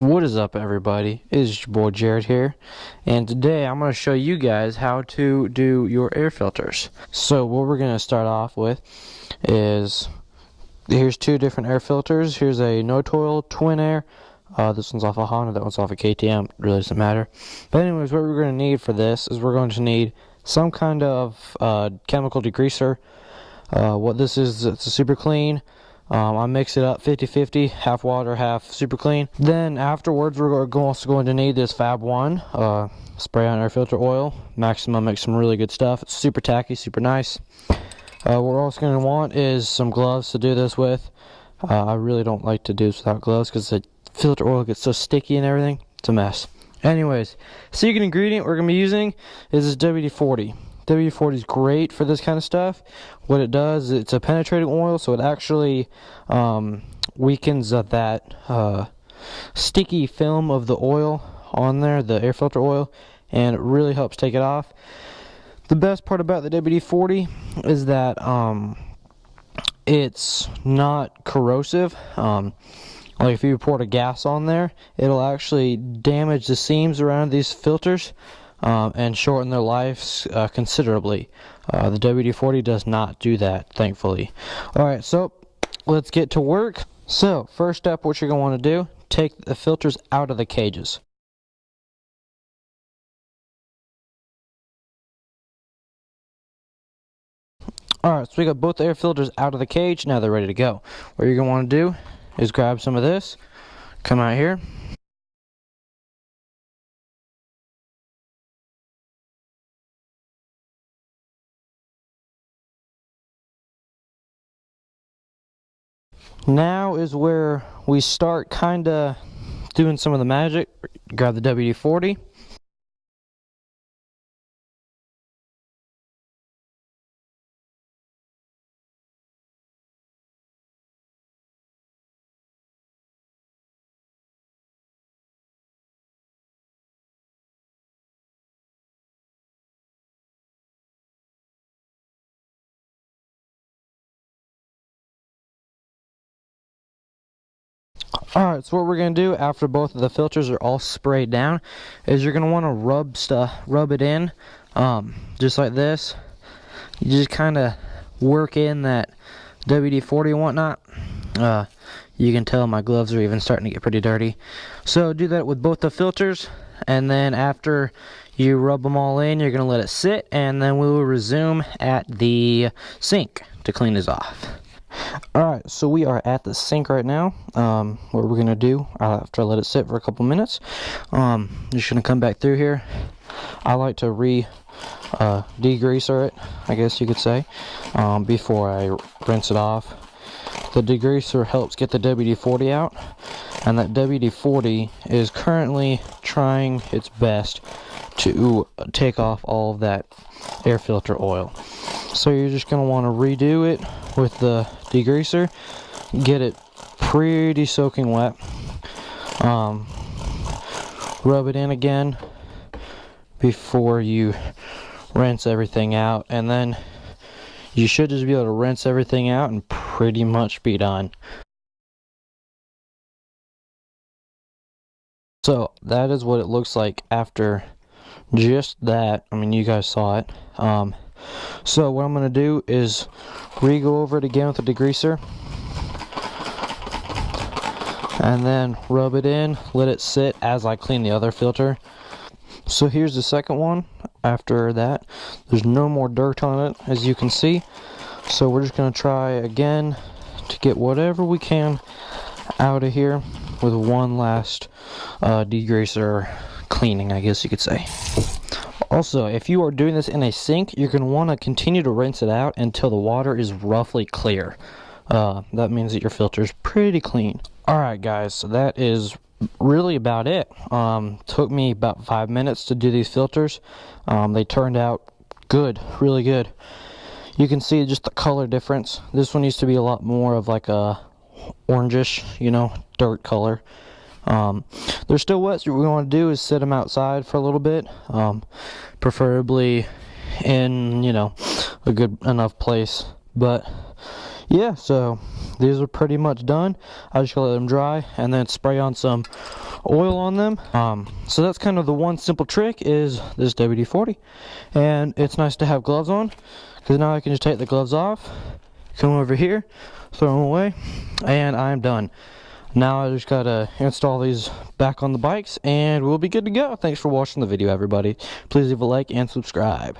What is up, everybody? It's your boy Jared here, and today I'm going to show you guys how to do your air filters. So what we're going to start off with is, here's two different air filters. Here's a No-Toil Twin Air. This one's off a Honda, that one's off a KTM. It really doesn't matter. But anyways, what we're going to need for this is we're going to need some kind of chemical degreaser. What this is, it's a super clean. I mix it up 50-50, half water, half super clean. Then afterwards, we're also going to need this Fab 1 spray on air filter oil. Maxima makes some really good stuff. It's super tacky, super nice. What we're also going to want is some gloves to do this with. I really don't like to do this without gloves because the filter oil gets so sticky and everything. It's a mess. Anyways, secret ingredient we're going to be using is this WD-40. WD-40 is great for this kind of stuff. What it does, it's a penetrating oil, so it actually weakens that sticky film of the oil on there, the air filter oil, and it really helps take it off. The best part about the WD-40 is that it's not corrosive. Like if you pour a gas on there, it'll actually damage the seams around these filters and shorten their lives considerably. The WD-40 does not do that, thankfully. Alright, so let's get to work. So first step, what you're going to want to do, take the filters out of the cages. Alright, so we got both the air filters out of the cage. Now they're ready to go. What you're going to want to do is grab some of this, come out here, now is where we start kind of doing some of the magic. Grab the WD-40. Alright, so what we're going to do after both of the filters are all sprayed down is you're going to want to rub it in, just like this. You just kind of work in that WD-40 and whatnot. You can tell my gloves are even starting to get pretty dirty. So do that with both the filters, and then after you rub them all in, you're going to let it sit, and then we will resume at the sink to clean this off. Alright, so we are at the sink right now. What we're going to do, after I let it sit for a couple minutes, just going to come back through here. I like to degreaser it, I guess you could say, before I rinse it off. The degreaser helps get the WD-40 out, and that WD-40 is currently trying its best to take off all of that air filter oil. So you're just going to want to redo it with the degreaser, get it pretty soaking wet, rub it in again before you rinse everything out, and then you should just be able to rinse everything out and pretty much be done. So that is what it looks like after just that. I mean, you guys saw it. So what I'm going to do is re-go over it again with the degreaser, and then rub it in, let it sit as I clean the other filter. So here's the second one. After that, there's no more dirt on it, as you can see. So we're just going to try again to get whatever we can out of here with one last degreaser cleaning, I guess you could say. Also, if you are doing this in a sink, you're going to want to continue to rinse it out until the water is roughly clear. That means that your filter is pretty clean. Alright guys, so that is really about it. Took me about 5 minutes to do these filters. They turned out good, really good. You can see just the color difference. This one used to be a lot more of like a orangish, dirt color. They're still wet, so what we want to do is sit them outside for a little bit, preferably in, a good enough place. But yeah, so these are pretty much done. I just gotta let them dry and then spray on some oil on them. So that's kind of the one simple trick is this WD-40, and it's nice to have gloves on because now I can just take the gloves off, come over here, throw them away, and I'm done. Now I just gotta install these back on the bikes and we'll be good to go. Thanks for watching the video, everybody. Please leave a like and subscribe.